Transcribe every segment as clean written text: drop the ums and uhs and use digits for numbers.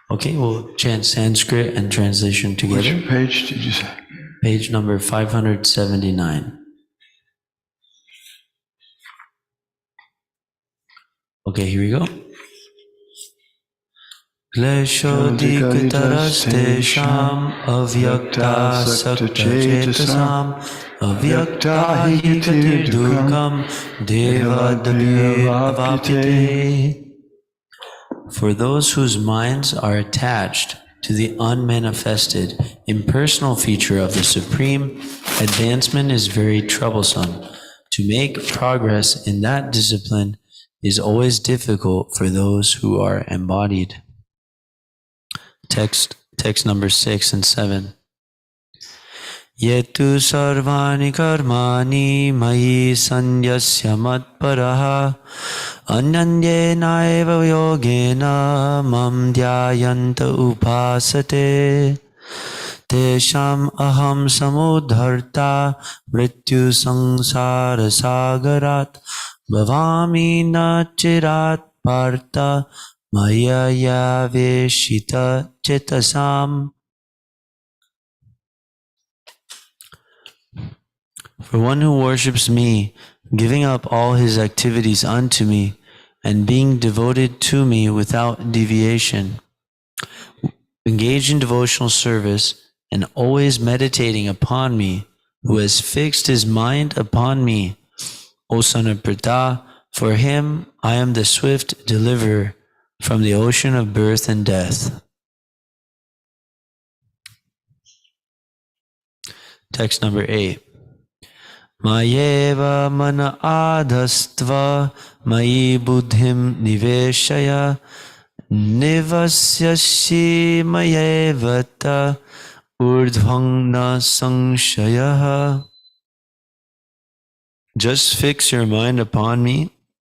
Okay, we'll chant Sanskrit and translation together. Which page did you say? Page number 579. Okay, here we go. Kleshodiktarastesham avyakta sakta chetasam avyakta hi gatir dukam devadabhyavapite. For those whose minds are attached to the unmanifested, impersonal feature of the Supreme, advancement is very troublesome. To make progress in that discipline is always difficult for those who are embodied. Text number 6 and 7. Yetu sarvani karmani mayi sanyasya matparaha anyanyenaiva yogena mam dhyayanta upasate tesham aham samudharta mrityu sangsara sagarat bhavami na chirat parta maya yaveshita chetasam. For one who worships me, giving up all his activities unto me, and being devoted to me without deviation, engaged in devotional service, and always meditating upon me, who has fixed his mind upon me, O son of Pritha, for him I am the swift deliverer from the ocean of birth and death. Text number 8. Mayeva mana adhastva mayi buddhim niveshaya nivasyashi mayevata urdhvang na sangshayaha. Just fix your mind upon me,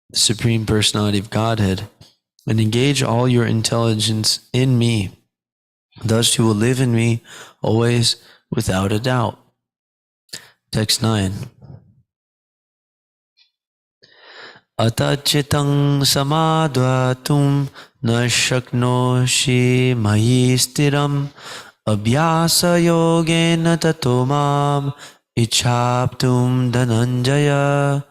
the Supreme Personality of Godhead, and engage all your intelligence in me. Thus you will live in me always without a doubt. Text 9. Atachitang samadvatum na shaknoshi mayi stiram abhyasa yogena tato mam ichhaptum dhananjaya.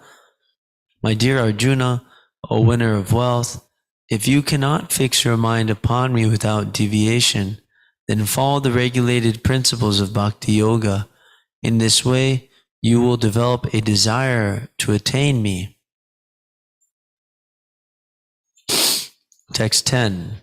My dear Arjuna, O winner of wealth, if you cannot fix your mind upon me without deviation, then follow the regulated principles of Bhakti Yoga. In this way, you will develop a desire to attain me. Text 10.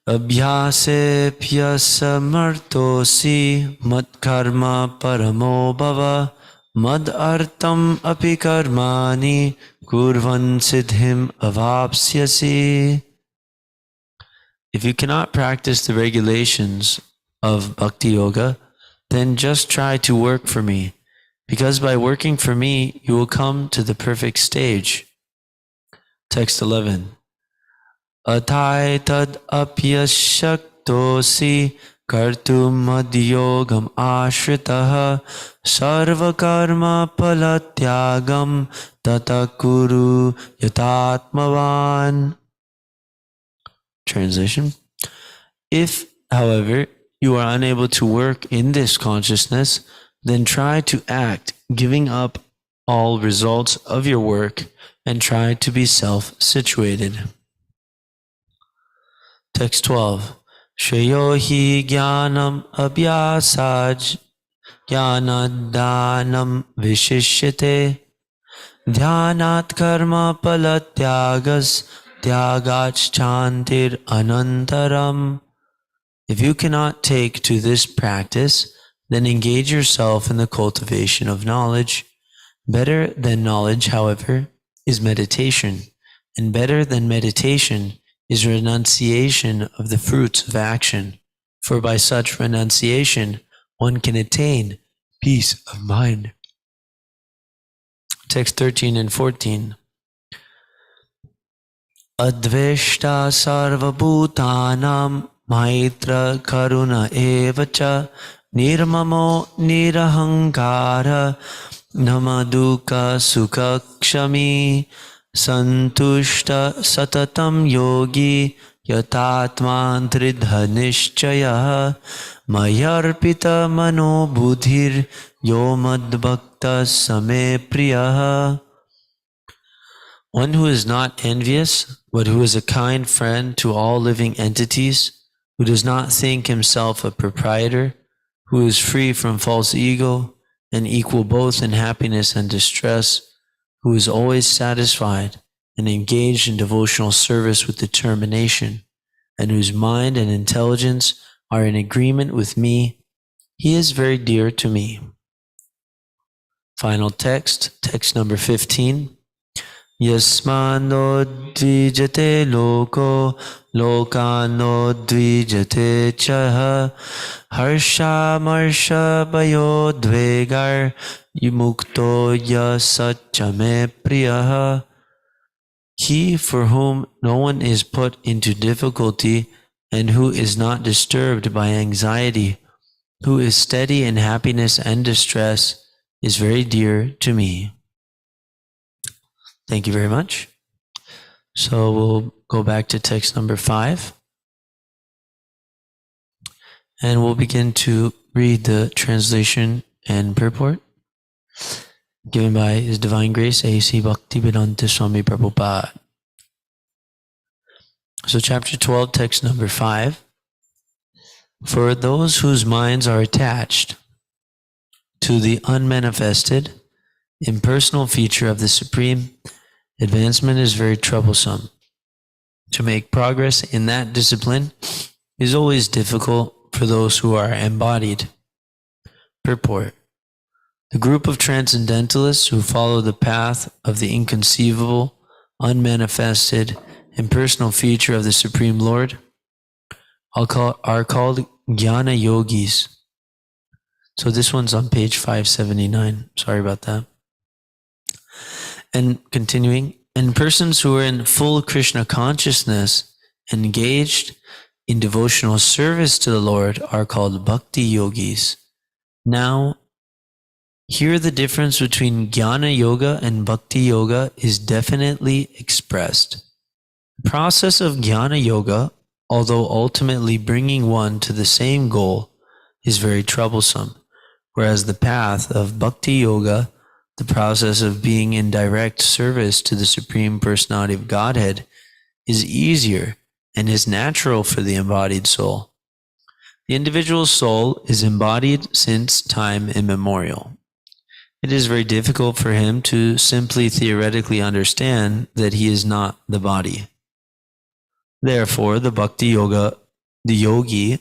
Abhyase pyasamartosi mad karma paramo bhava mad artam api karmani kurvan siddhim avapsyasi. If you cannot practice the regulations of Bhakti Yoga, then just try to work for me, because by working for me, you will come to the perfect stage. Text 11. Atai tad apyashaktosi kartum madhyogam ashritaha sarva karma palatyagam tata kuru yatatmavan. Translation. If, however, you are unable to work in this consciousness, then try to act, giving up all results of your work, and try to be self-situated. Text 12. Shreyo hi jnanam abhyasaj jnanadanam vishishyate dhyanat karma palatyagas tyagach chantir anantaram. If you cannot take to this practice, then engage yourself in the cultivation of knowledge. Better than knowledge, however, is meditation, and better than meditation is renunciation of the fruits of action, for by such renunciation one can attain peace of mind. Text 13 and 14. Adveshta sarva bhutanam maitra karuna evacha nirmamo nirahankara namaduka sukha kshami santushta satatam yogi yatatman tridha nishchaya mayarpita mano buddhir yo madbhakta same priyaha. One who is not envious, but who is a kind friend to all living entities, who does not think himself a proprietor, who is free from false ego and equal both in happiness and distress, who is always satisfied and engaged in devotional service with determination, and whose mind and intelligence are in agreement with me, he is very dear to me. Final text, text number 15. Yasmano dvijate loko, lokano dvijate chaha, harsha marsha bayo dvegar, yumukto yasachame priyaha. He for whom no one is put into difficulty and who is not disturbed by anxiety, who is steady in happiness and distress, is very dear to me. Thank you very much. So we'll go back to text number 5. And we'll begin to read the translation and purport given by His Divine Grace A.C. Bhaktivedanta Swami Prabhupada. So chapter 12, text number 5. For those whose minds are attached to the unmanifested, impersonal feature of the Supreme, advancement is very troublesome. To make progress in that discipline is always difficult for those who are embodied. Purport. The group of transcendentalists who follow the path of the inconceivable, unmanifested, impersonal feature of the Supreme Lord are called Jnana Yogis. So this one's on page 579. Sorry about that. And continuing, and persons who are in full Krishna consciousness, engaged in devotional service to the Lord, are called Bhakti Yogis. Now, here the difference between Jnana Yoga and Bhakti Yoga is definitely expressed. The process of Jnana Yoga, although ultimately bringing one to the same goal, is very troublesome, whereas the path of Bhakti Yoga, the process of being in direct service to the Supreme Personality of Godhead, is easier and is natural for the embodied soul. The individual soul is embodied since time immemorial. It is very difficult for him to simply theoretically understand that he is not the body. Therefore, the Bhakti Yoga, the yogi,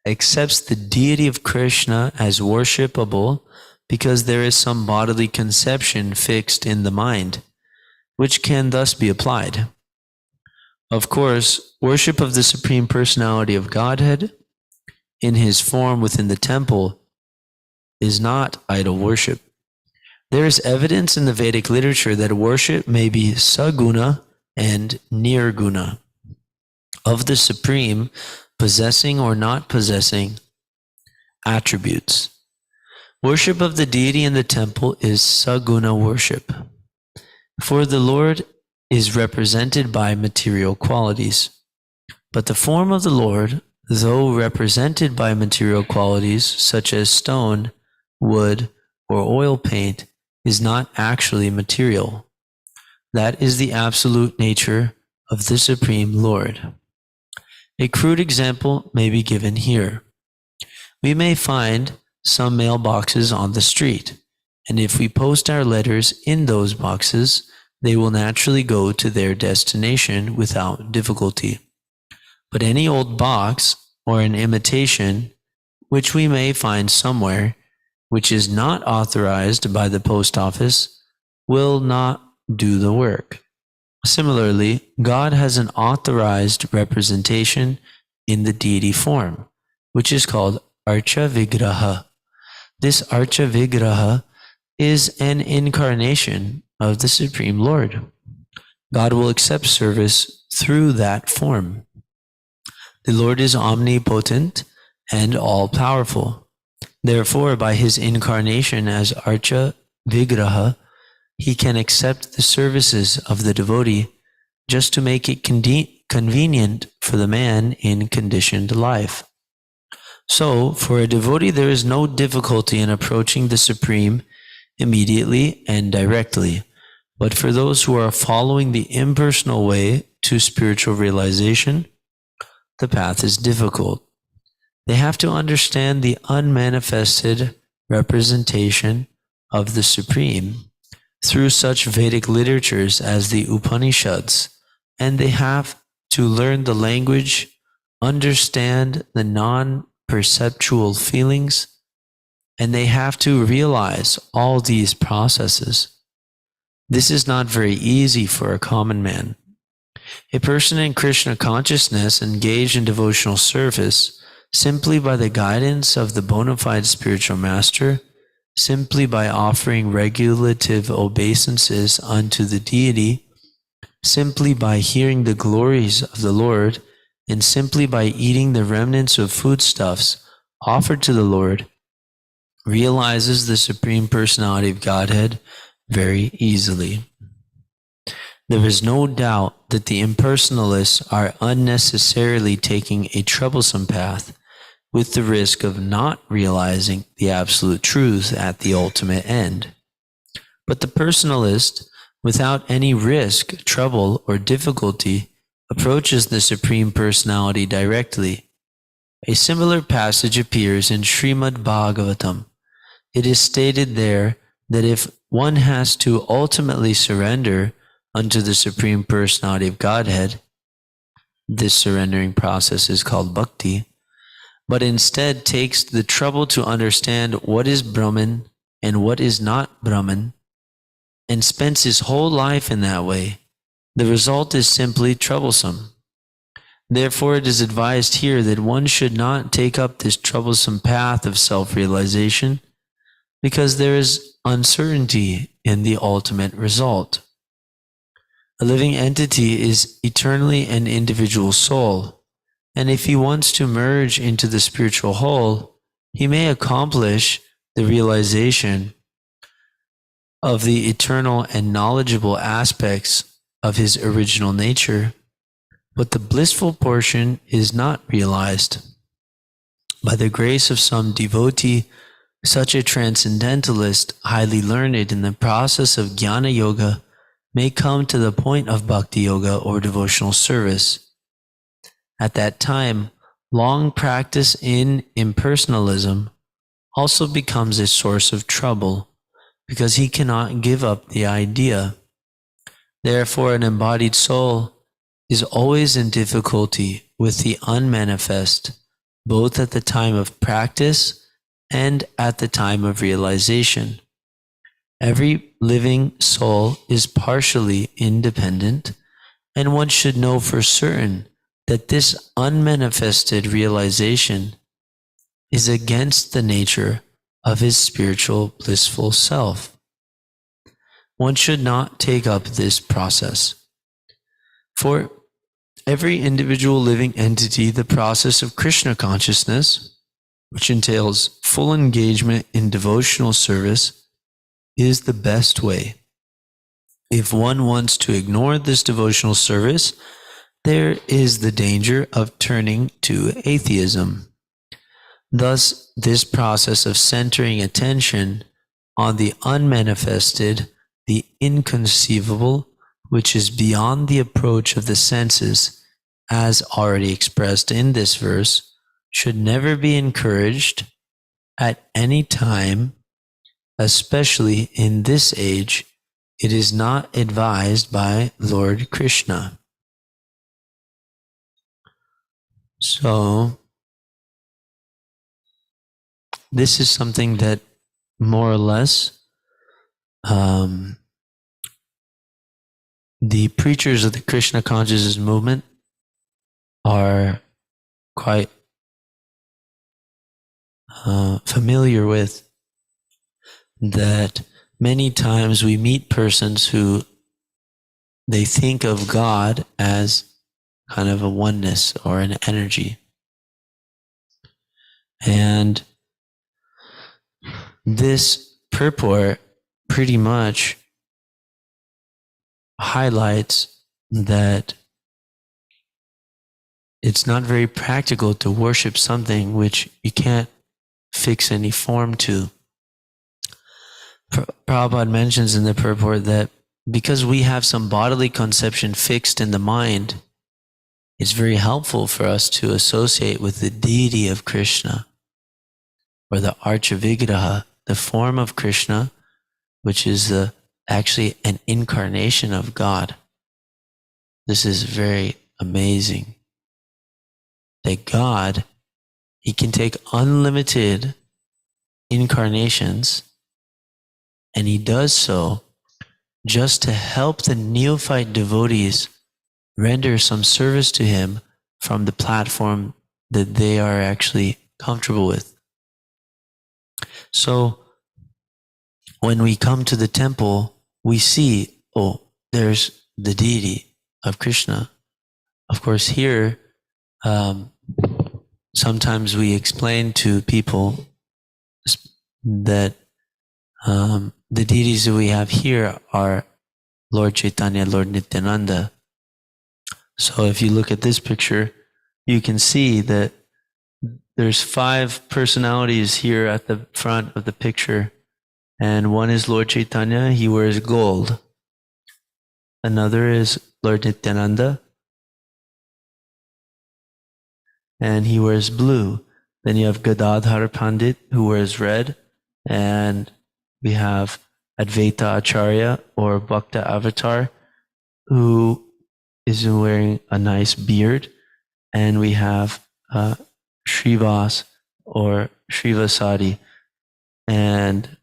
accepts the deity of Krishna as worshipable because there is some bodily conception fixed in the mind, which can thus be applied. Of course, worship of the Supreme Personality of Godhead in his form within the temple is not idol worship. There is evidence in the Vedic literature that worship may be saguna and nirguna, of the Supreme possessing or not possessing attributes. Worship of the deity in the temple is saguna worship, for the Lord is represented by material qualities. But the form of the Lord, though represented by material qualities such as stone, wood, or oil paint, is not actually material. That is the absolute nature of the Supreme Lord. A crude example may be given here. We may find some mailboxes on the street, and if we post our letters in those boxes, they will naturally go to their destination without difficulty. But any old box or an imitation, which we may find somewhere, which is not authorized by the post office, will not do the work. Similarly, God has an authorized representation in the deity form, which is called Archa Vigraha. This Archa Vigraha is an incarnation of the Supreme Lord. God will accept service through that form. The Lord is omnipotent and all-powerful. Therefore, by his incarnation as Archa Vigraha, he can accept the services of the devotee just to make it convenient for the man in conditioned life. So, for a devotee, there is no difficulty in approaching the Supreme immediately and directly. But for those who are following the impersonal way to spiritual realization, the path is difficult. They have to understand the unmanifested representation of the Supreme through such Vedic literatures as the Upanishads, and they have to learn the language, understand the non-perceptual feelings, and they have to realize all these processes. This is not very easy for a common man. A person in Krishna consciousness engaged in devotional service simply by the guidance of the bona fide spiritual master, simply by offering regulative obeisances unto the deity, simply by hearing the glories of the Lord, and simply by eating the remnants of foodstuffs offered to the Lord, realizes the Supreme Personality of Godhead very easily. There is no doubt that the impersonalists are unnecessarily taking a troublesome path with the risk of not realizing the absolute truth at the ultimate end. But the personalist, without any risk, trouble, or difficulty, approaches the Supreme Personality directly. A similar passage appears in Srimad Bhagavatam. It is stated there that if one has to ultimately surrender unto the Supreme Personality of Godhead, this surrendering process is called bhakti, but instead takes the trouble to understand what is Brahman and what is not Brahman, and spends his whole life in that way, the result is simply troublesome. Therefore, it is advised here that one should not take up this troublesome path of self-realization, because there is uncertainty in the ultimate result. A living entity is eternally an individual soul, and if he wants to merge into the spiritual whole, he may accomplish the realization of the eternal and knowledgeable aspects of his original nature, but the blissful portion is not realized. By the grace of some devotee, such a transcendentalist, highly learned in the process of jnana yoga, may come to the point of bhakti yoga or devotional service. At that time, long practice in impersonalism also becomes a source of trouble, because he cannot give up the idea. Therefore, an embodied soul is always in difficulty with the unmanifest, both at the time of practice and at the time of realization. Every living soul is partially independent, and one should know for certain that this unmanifested realization is against the nature of his spiritual blissful self. One should not take up this process. For every individual living entity, the process of Krishna consciousness, which entails full engagement in devotional service, is the best way. If one wants to ignore this devotional service, there is the danger of turning to atheism. Thus, this process of centering attention on the unmanifested, the inconceivable, which is beyond the approach of the senses, as already expressed in this verse, should never be encouraged at any time, especially in this age. It is not advised by Lord Krishna. So, this is something that more or less the preachers of the Krishna consciousness movement are quite familiar with, that many times we meet persons who they think of God as kind of a oneness or an energy. And this purport pretty much highlights that it's not very practical to worship something which you can't fix any form to. Prabhupada mentions in the purport that because we have some bodily conception fixed in the mind, it's very helpful for us to associate with the deity of Krishna, or the Archa Vigraha, the form of Krishna, which is actually an incarnation of God. This is very amazing. That God, he can take unlimited incarnations, and he does so just to help the neophyte devotees render some service to him from the platform that they are actually comfortable with. So when we come to the temple, we see, oh, there's the deity of Krishna. Of course, here, sometimes we explain to people that the deities that we have here are Lord Chaitanya, Lord Nityananda. So if you look at this picture, you can see that there's 5 personalities here at the front of the picture. And one is Lord Chaitanya, he wears gold. Another is Lord Nityananda, and he wears blue. Then you have Gadadhar Pandit, who wears red. And we have Advaita Acharya, or Bhakta Avatar, who is wearing a nice beard. And we have Srivas, or Srivasadi, and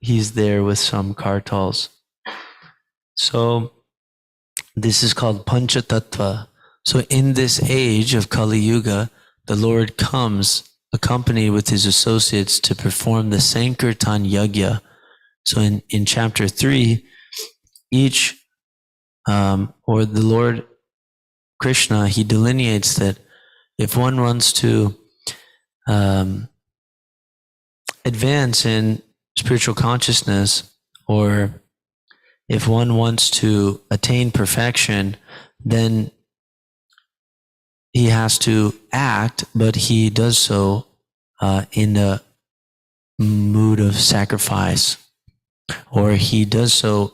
he's there with some kartals. So this is called Panchatattva. So in this age of Kali Yuga, the Lord comes accompanied with his associates to perform the Sankirtan Yagya. So in chapter 3, each, or the Lord Krishna, he delineates that if one wants to advance in spiritual consciousness, or if one wants to attain perfection, then he has to act, but he does so in a mood of sacrifice, or he does so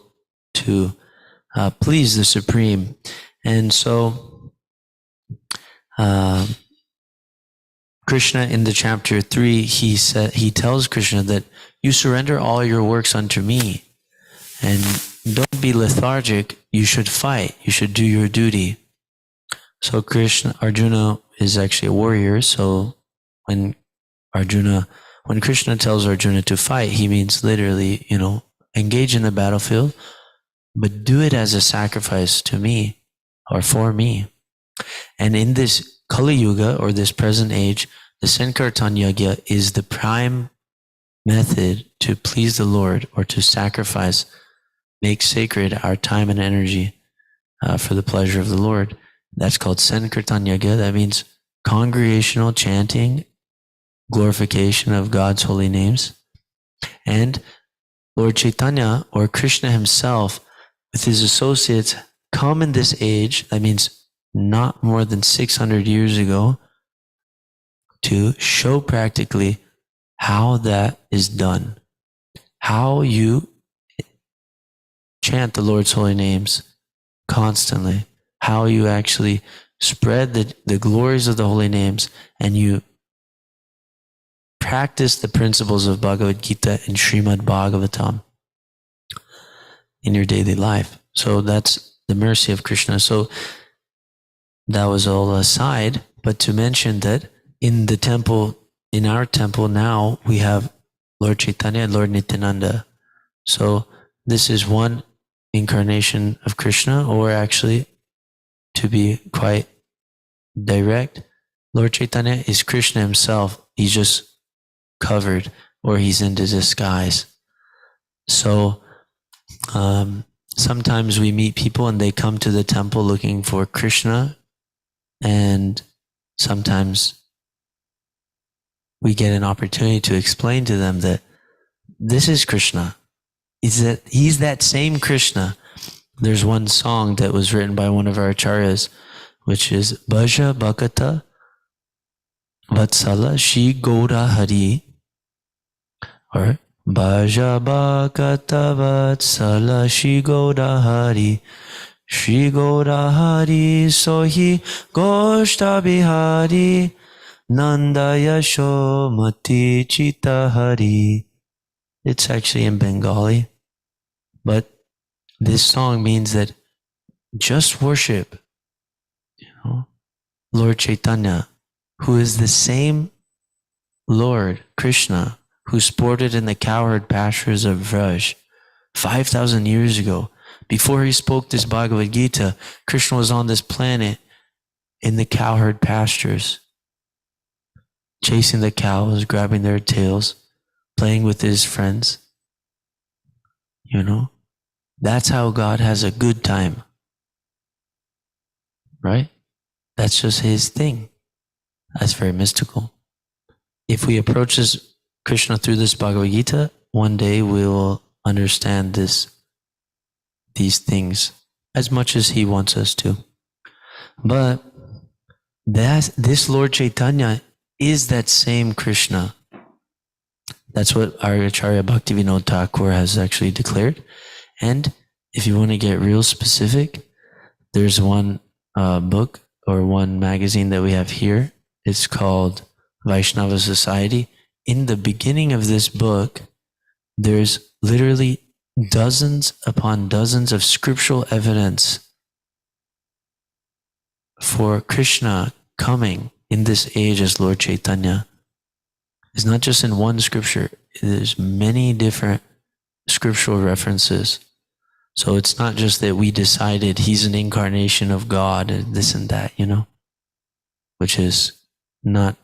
to please the Supreme. And so Krishna in the chapter 3, he tells Krishna that you surrender all your works unto me, and don't be lethargic. You should fight. You should do your duty. So Arjuna is actually a warrior. So when Krishna tells Arjuna to fight, he means literally, engage in the battlefield, but do it as a sacrifice to me, or for me. And in this Kali Yuga, or this present age, the Sankirtan Yagya is the prime method to please the Lord, or to sacrifice, make sacred our time and energy for the pleasure of the Lord. That's called Sankirtan Yagya. That means congregational chanting, glorification of God's holy names. And Lord Chaitanya, or Krishna himself, with his associates, come in this age, that means not more than 600 years ago, to show practically how that is done, how you chant the Lord's holy names constantly, how you actually spread the glories of the holy names, and you practice the principles of Bhagavad Gita and Srimad Bhagavatam in your daily life. So that's the mercy of Krishna. So that was all aside, but to mention that in the temple, in our temple now, we have Lord Chaitanya and Lord Nityananda. So this is one incarnation of Krishna, or actually, to be quite direct, Lord Chaitanya is Krishna himself. He's just covered, or he's in disguise. So sometimes we meet people and they come to the temple looking for Krishna, and sometimes we get an opportunity to explain to them that this is Krishna. He's that same Krishna. There's one song that was written by one of our acharyas, which is Bhaja Bhakata Vatsala Shri Gaura Hari, or Bhaja Bhakata Vatsala Shri Gaura Hari, Shri Gaura Hari Sohi Goshta Bihari, Nanda Yashomati Chita Hari. It's actually in Bengali, but this song means that just worship, Lord Chaitanya, who is the same Lord Krishna who sported in the cowherd pastures of Vraj 5,000 years ago. Before he spoke this Bhagavad Gita, Krishna was on this planet in the cowherd pastures, chasing the cows, grabbing their tails, playing with his friends. That's how God has a good time, right? That's just his thing. That's very mystical. If we approach this Krishna through this Bhagavad Gita, one day we will understand these things as much as he wants us to. But this Lord Chaitanya is that same Krishna. That's what our Acharya Bhaktivinoda Thakur has actually declared. And if you want to get real specific, there's one book or one magazine that we have here. It's called Vaishnava Society. In the beginning of this book, there's literally dozens upon dozens of scriptural evidence for Krishna coming in this age as Lord Chaitanya. It's not just in one scripture. There's many different scriptural references. So it's not just that we decided he's an incarnation of God and this and that, which is not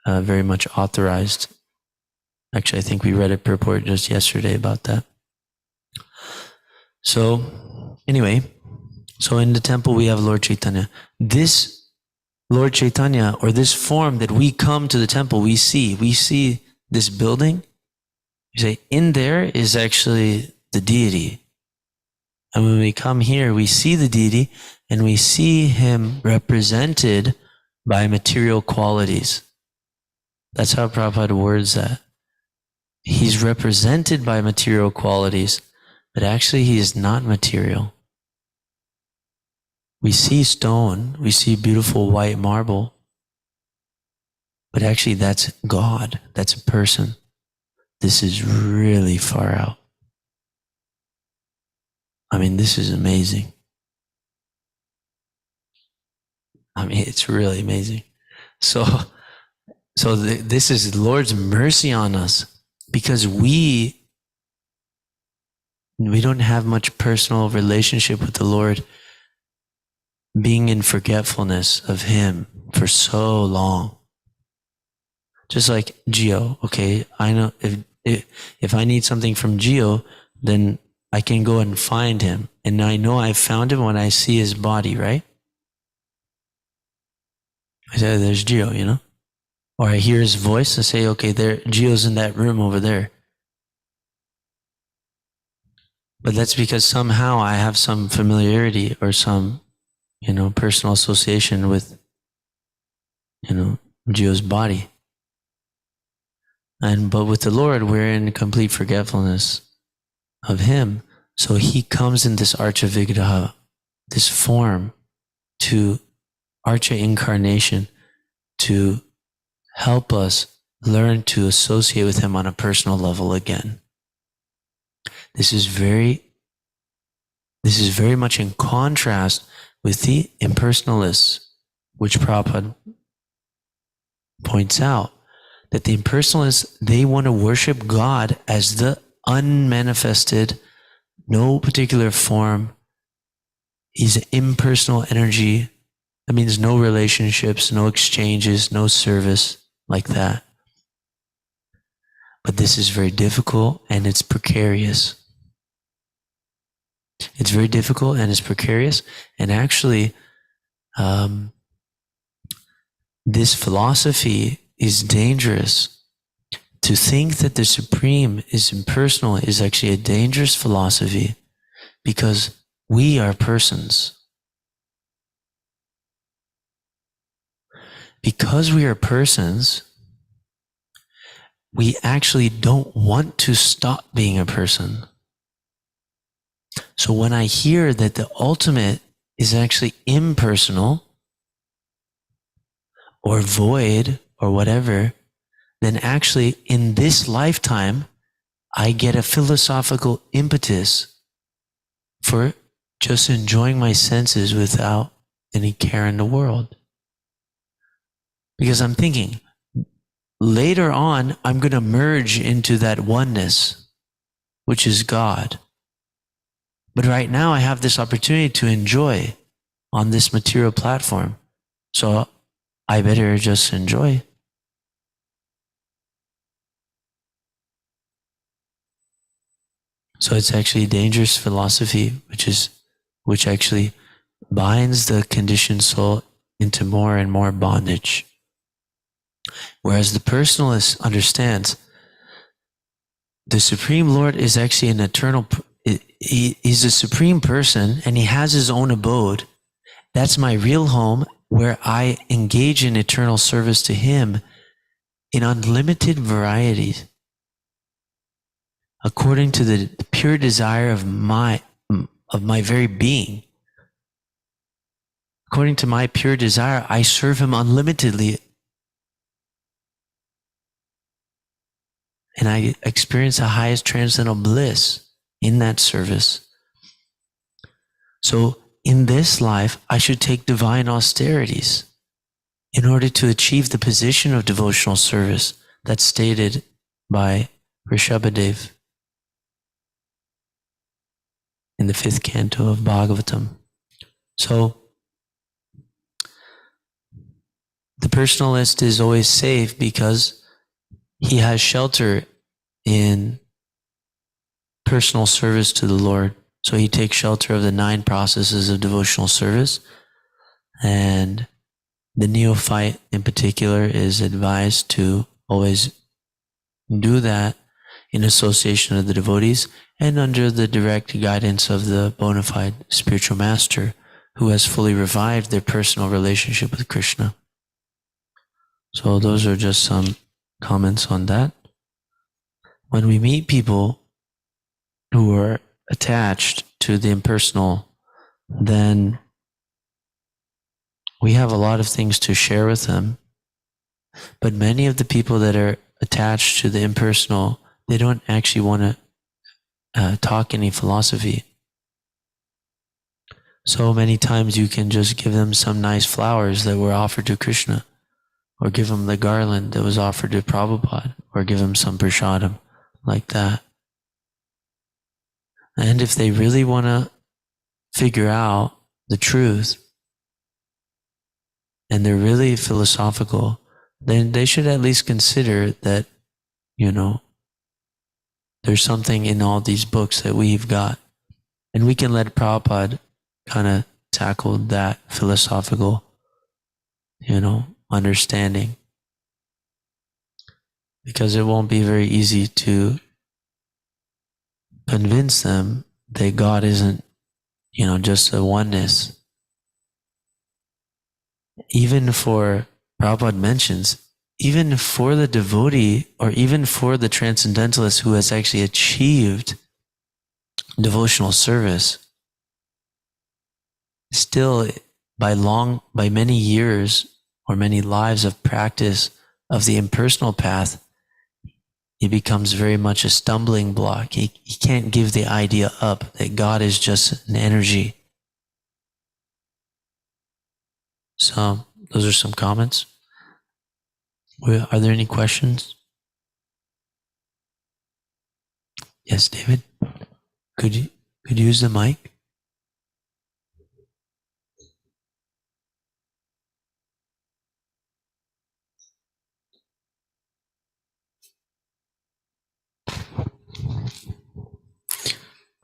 very much authorized. Actually, I think we read a purport just yesterday about that. So anyway, so in the temple we have Lord Chaitanya. This Lord Chaitanya, or this form that we come to the temple, we see this building. You say, in there is actually the deity. And when we come here, we see the deity and we see him represented by material qualities. That's how Prabhupada words that. He's represented by material qualities, but actually he is not material. We see stone, we see beautiful white marble, but actually that's God, that's a person. This is really far out. I mean, this is amazing. I mean, it's really amazing. So this is the Lord's mercy on us, because we don't have much personal relationship with the Lord, being in forgetfulness of him for so long. Just like Gio, okay, I know if I need something from Gio, then I can go and find him. And I know I found him when I see his body, right? I say, there's Gio, Or I hear his voice and say, okay, Gio's in that room over there. But that's because somehow I have some familiarity or some, personal association with, Gio's body. But with the Lord, we're in complete forgetfulness of him. So he comes in this Archa Vigraha, this form, to Archa incarnation, to help us learn to associate with him on a personal level again. This is very much in contrast with the impersonalists, which Prabhupada points out, that the impersonalists, they want to worship God as the unmanifested, no particular form. He's an impersonal energy. That means no relationships, no exchanges, no service like that. But this is very difficult and it's precarious. It's very difficult and it's precarious. And actually, this philosophy is dangerous. To think that the Supreme is impersonal is actually a dangerous philosophy, because we are persons. because we are persons, we actually don't want to stop being a person. So when I hear that the ultimate is actually impersonal or void or whatever, then actually in this lifetime, I get a philosophical impetus for just enjoying my senses without any care in the world. Because I'm thinking, later on, I'm going to merge into that oneness, which is God. But right now, I have this opportunity to enjoy on this material platform. So I better just enjoy. So it's actually dangerous philosophy, which actually binds the conditioned soul into more and more bondage. Whereas the personalist understands the Supreme Lord is actually an eternal, he's a supreme person and he has his own abode. That's my real home where I engage in eternal service to him in unlimited varieties, according to the pure desire of my very being. According to my pure desire, I serve him unlimitedly. And I experience the highest transcendental bliss in that service. So in this life, I should take divine austerities in order to achieve the position of devotional service that's stated by Rishabhadev in the 5th canto of Bhagavatam. So the personalist is always safe because he has shelter in personal service to the Lord. So he takes shelter of the 9 processes of devotional service. And the neophyte in particular is advised to always do that in association of the devotees and under the direct guidance of the bona fide spiritual master who has fully revived their personal relationship with Krishna. So those are just some comments on that. When we meet people who are attached to the impersonal, then we have a lot of things to share with them. But many of the people that are attached to the impersonal, they don't actually want to talk any philosophy. So many times you can just give them some nice flowers that were offered to Krishna, or give them the garland that was offered to Prabhupada, or give them some prasadam like that. And if they really want to figure out the truth, and they're really philosophical, then they should at least consider that, there's something in all these books that we've got. And we can let Prabhupada kind of tackle that philosophical, understanding. Because it won't be very easy to convince them that God isn't, just a oneness. Even for, Prabhupada mentions, even for the devotee or even for the transcendentalist who has actually achieved devotional service, still by many years or many lives of practice of the impersonal path, he becomes very much a stumbling block. He can't give the idea up that God is just an energy. So those are some comments. Are there any questions? Yes, David. Could you use the mic?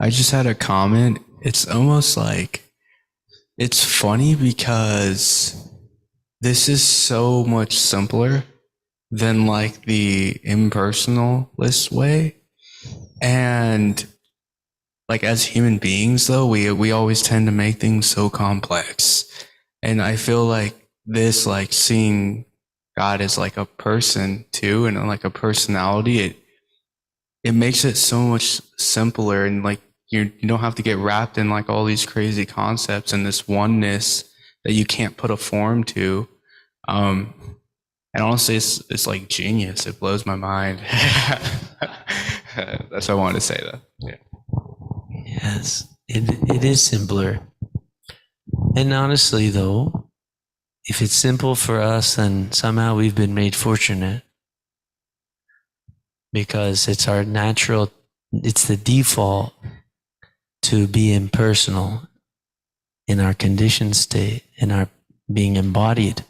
I just had a comment. It's almost like, it's funny because this is so much simpler than like the impersonalist way. And like as human beings though, we always tend to make things so complex. And I feel like this, like seeing God is like a person too, and like a personality. It makes it so much simpler, and like you don't have to get wrapped in like all these crazy concepts and this oneness that you can't put a form to. And honestly, it's like genius. It blows my mind. That's what I wanted to say, though. Yeah. Yes, it is simpler. And honestly, though, if it's simple for us, then somehow we've been made fortunate, because it's our natural, it's the default to be impersonal in our conditioned state, in our being embodied.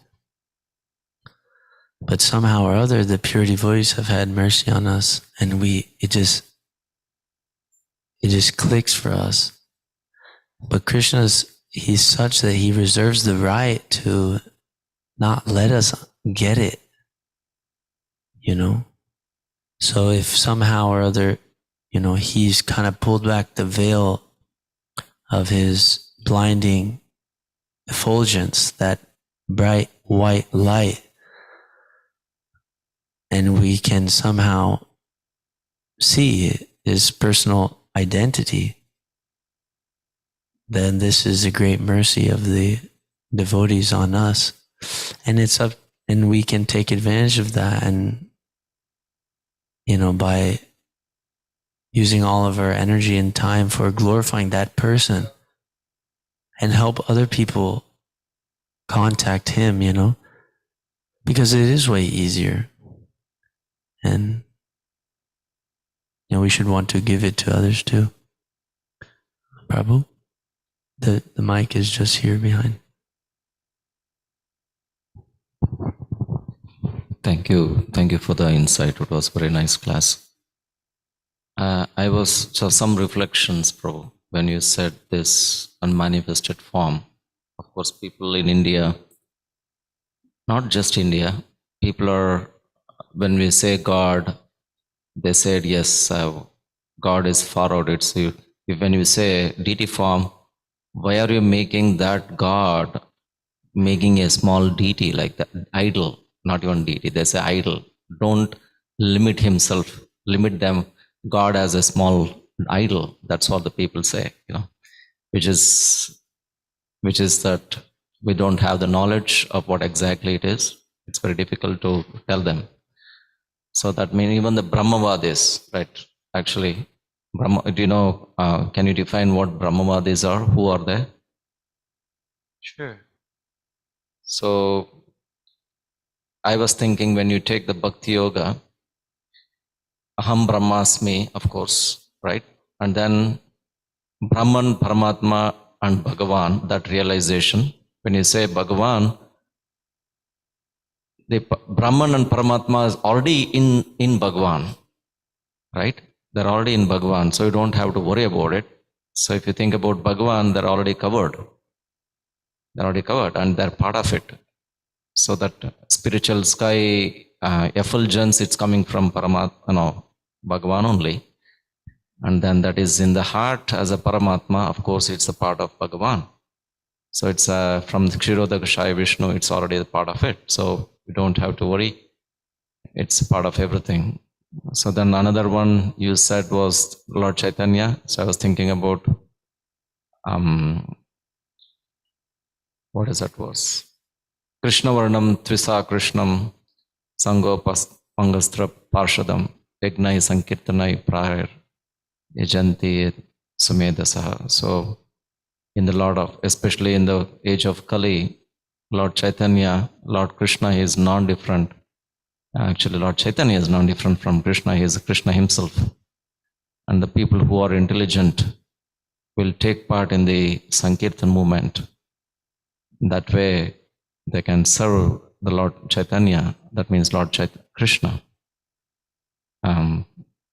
But somehow or other, the pure devotees have had mercy on us, and it just clicks for us. But he's such that he reserves the right to not let us get it, So if somehow or other, he's kind of pulled back the veil of his blinding effulgence, that bright white light, and we can somehow see his personal identity, then this is a great mercy of the devotees on us. And we can take advantage of that, and by using all of our energy and time for glorifying that person, and help other people contact him, because it is way easier. And we should want to give it to others too. Prabhu, the mic is just here behind. Thank you for the insight. It was very nice class. Some reflections, Prabhu, when you said this unmanifested form. Of course, people in India, not just India, when we say God, they said, yes, God is far out. When you say deity form, why are you making that God, making a small deity like that, idol, not even deity, they say idol. Don't limit them, God as a small idol. That's what the people say, which is that we don't have the knowledge of what exactly it is. It's very difficult to tell them. So that means even the Brahmavadis, right? Actually, can you define what Brahmavadis are? Who are they? Sure. So I was thinking, when you take the Bhakti Yoga, Aham Brahmasmi, of course, right? And then Brahman, Paramatma, and Bhagavan, that realization. When you say Bhagavan, the Brahman and Paramatma is already in Bhagavan, right? They're already in Bhagavan, so you don't have to worry about it. So if you think about Bhagavan, they're already covered. And they're part of it. So that spiritual sky effulgence, it's coming from Bhagavan only. And then that is in the heart as a Paramatma, of course, it's a part of Bhagavan. So it's from the Kshirodakashaya Vishnu, it's already a part of it. So you don't have to worry. It's part of everything. So then another one you said was Lord Chaitanya. So I was thinking about, what is that was? Krishna Varnam Tvisa Krishnam Sangopas Pangastra Parshadam Yagnai Sankirtanai Prayer Yajanti Sumedasaha. So in the especially in the age of Kali, Lord Chaitanya, Lord Krishna is non-different. Actually, Lord Chaitanya is non-different from Krishna. He is Krishna himself. And the people who are intelligent will take part in the Sankirtan movement. That way, they can serve the Lord Chaitanya. That means Lord Krishna,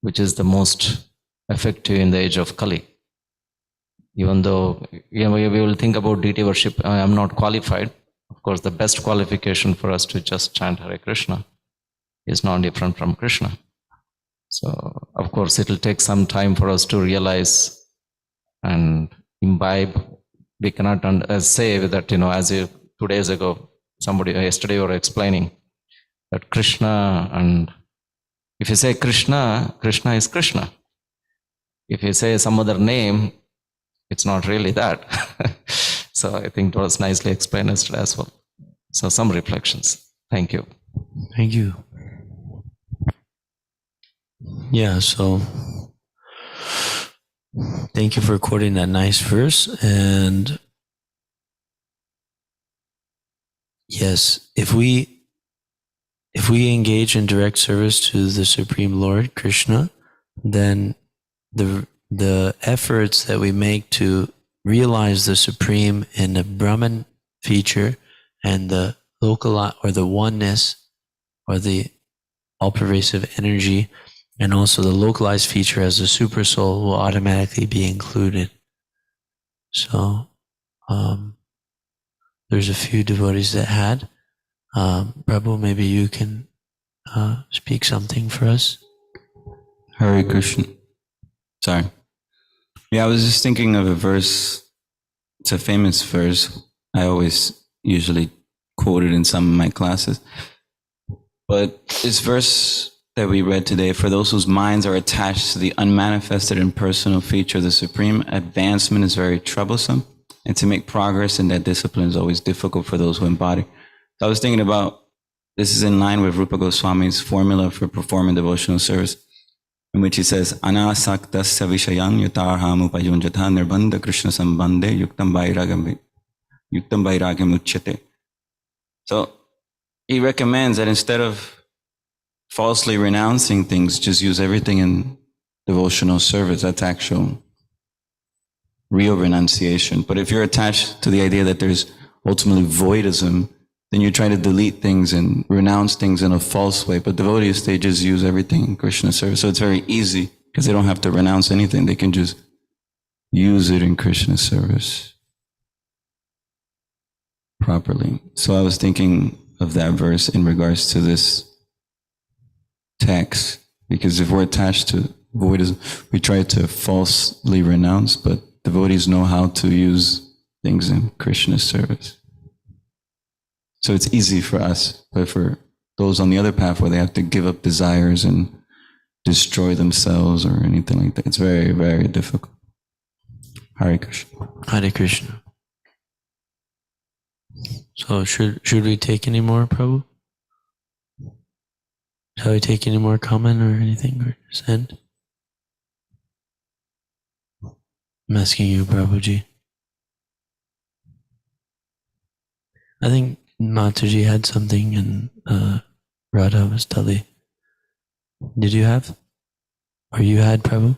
which is the most effective in the age of Kali. Even though we will think about deity worship, I am not qualified. Of course, the best qualification for us to just chant Hare Krishna is not different from Krishna. So, of course, it will take some time for us to realize and imbibe. We cannot say that, as 2 days ago, yesterday you were explaining, That Krishna, and if you say Krishna, Krishna is Krishna. If you say some other name, it's not really that. So I think it was nicely explained yesterday as well. So some reflections. Thank you. Thank you. Yeah, so thank you for quoting that nice verse. And yes, if we engage in direct service to the Supreme Lord Krishna, then the efforts that we make to realize the Supreme in the Brahman feature and the local or the oneness or the all-pervasive energy, and also the localized feature as the super soul will automatically be included. So there's a few devotees that had. Prabhu, maybe you can speak something for us. Hare Krishna. Sorry. Yeah, I was just thinking of a verse. It's a famous verse. I always usually quote it in some of my classes. But this verse that we read today, for those whose minds are attached to the unmanifested and personal feature of the Supreme, advancement is very troublesome. And to make progress in that discipline is always difficult for those who embody. So I was thinking about, this is in line with Rupa Goswami's formula for performing devotional service, in which he says, Anasaktasya vishayam yutarham upayunjatha nirbandha Krishna sambandhe yuktam vairagyam uchyate. So he recommends that instead of falsely renouncing things, just use everything in devotional service. That's actual real renunciation. But if you're attached to the idea that there's ultimately voidism, then you try to delete things and renounce things in a false way. But devotees, they just use everything in Krishna service. So it's very easy because they don't have to renounce anything. They can just use it in Krishna service properly. So I was thinking of that verse in regards to this text, because if we're attached to voidism, we try to falsely renounce, but devotees know how to use things in Krishna service. So it's easy for us, but for those on the other path where they have to give up desires and destroy themselves or anything like that, it's very, very difficult. Hare Krishna. Hare Krishna. So should we take any more, Prabhu? Shall we take any more comment or anything, or just end? I'm asking you, Prabhuji. I think Mataji had something and Radha was Tali. Did you have? Or you had, Prabhu?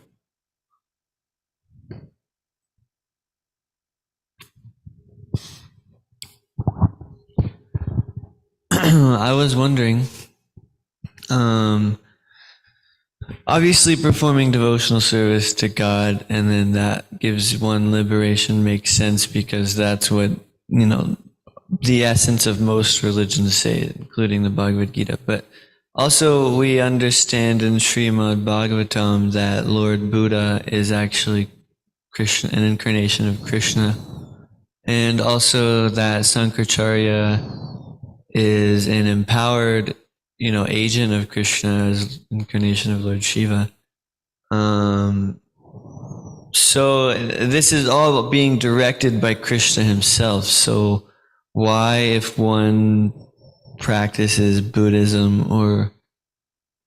I was wondering, obviously performing devotional service to God, and then that gives one liberation, makes sense, because that's what, the essence of most religions say, including the Bhagavad Gita. But also we understand in Srimad Bhagavatam that Lord Buddha is actually Krishna, an incarnation of Krishna, and also that Sankaracharya is an empowered, agent of Krishna as incarnation of Lord Shiva. So this is all being directed by Krishna himself. So why, if one practices Buddhism or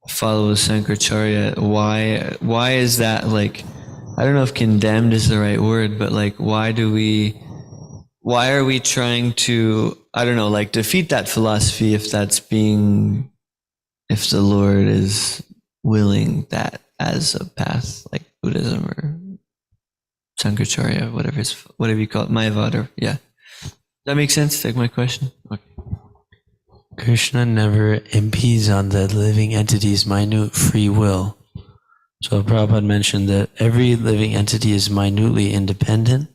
follows Sankaracharya, why is that, like, I don't know if condemned is the right word, but like, why are we trying to, I don't know, like, defeat that philosophy if the Lord is willing that as a path, like Buddhism or Sankaracharya, whatever you call it, Mayavad, yeah. Does that make sense? Take my question? Okay. Krishna never impedes on the living entity's minute free will. So Prabhupada mentioned that every living entity is minutely independent.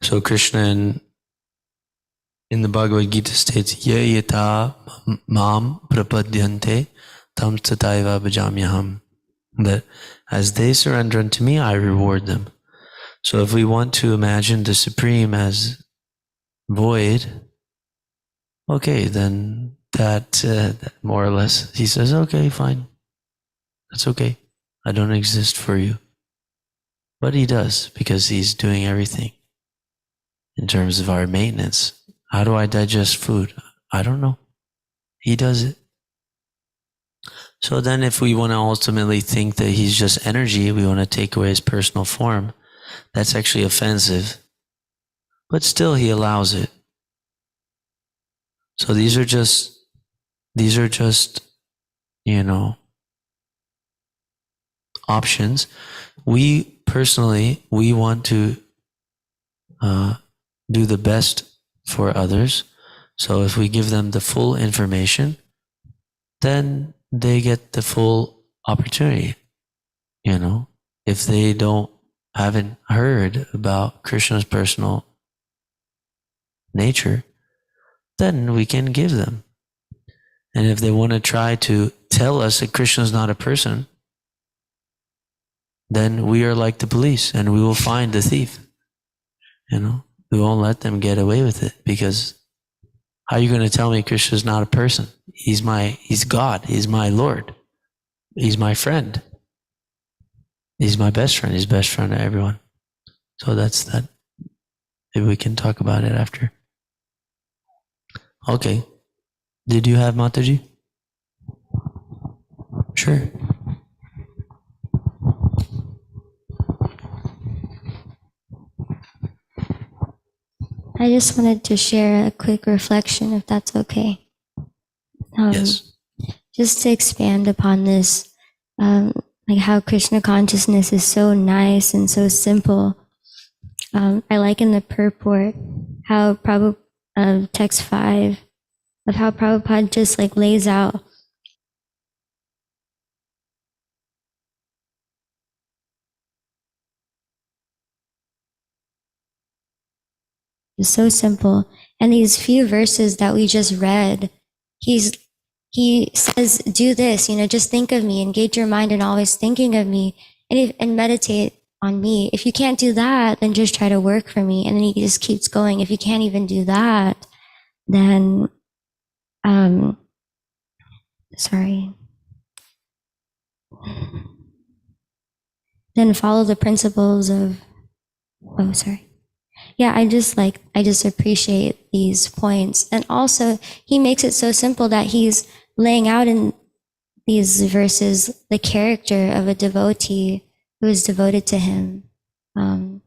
So Krishna in the Bhagavad Gita states, Ye yata mam prapadyante tam tataiva bhajamyaham. That as they surrender unto me, I reward them. So if we want to imagine the Supreme as void, okay, then that more or less, he says, okay, fine. That's okay. I don't exist for you. But he does, because he's doing everything in terms of our maintenance. How do I digest food? I don't know. He does it. So then if we want to ultimately think that he's just energy, we want to take away his personal form, that's actually offensive. But still he allows it. So these are just, options. We personally, we want to do the best for others. So if we give them the full information, then they get the full opportunity. If they haven't heard about Krishna's personal nature, then we can give them. And if they want to try to tell us that Krishna is not a person, then we are like the police and we will find the thief. We won't let them get away with it, because how are you going to tell me Krishna is not a person? He's God. He's my Lord. He's my friend. He's my best friend. He's best friend to everyone. So that's that. Maybe we can talk about it after. Okay. Did you have Mataji? Sure. I just wanted to share a quick reflection, if that's okay. Yes. Just to expand upon this, like how Krishna consciousness is so nice and so simple. I like in the purport how text 5, of how Prabhupada just like lays out is so simple. And these few verses that we just read, he says, do this, just think of me, engage your mind in always thinking of me, and meditate on me. If you can't do that, then just try to work for me. And then he just keeps going. If you can't even do that, then, then follow the principles of, Yeah, I just appreciate these points. And also, he makes it so simple that he's laying out in these verses the character of a devotee who is devoted to him.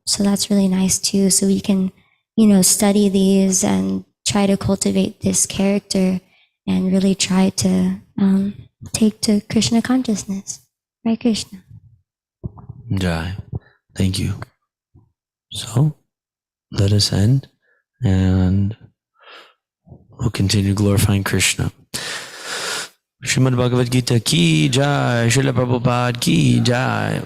So that's really nice too. So we can, study these and try to cultivate this character and really try to take to Krishna consciousness. Right, Krishna? Jai. Thank you. So, let us end, and we'll continue glorifying Krishna. Srimad Bhagavad Gita ki jai, Srila Prabhupada ki jai.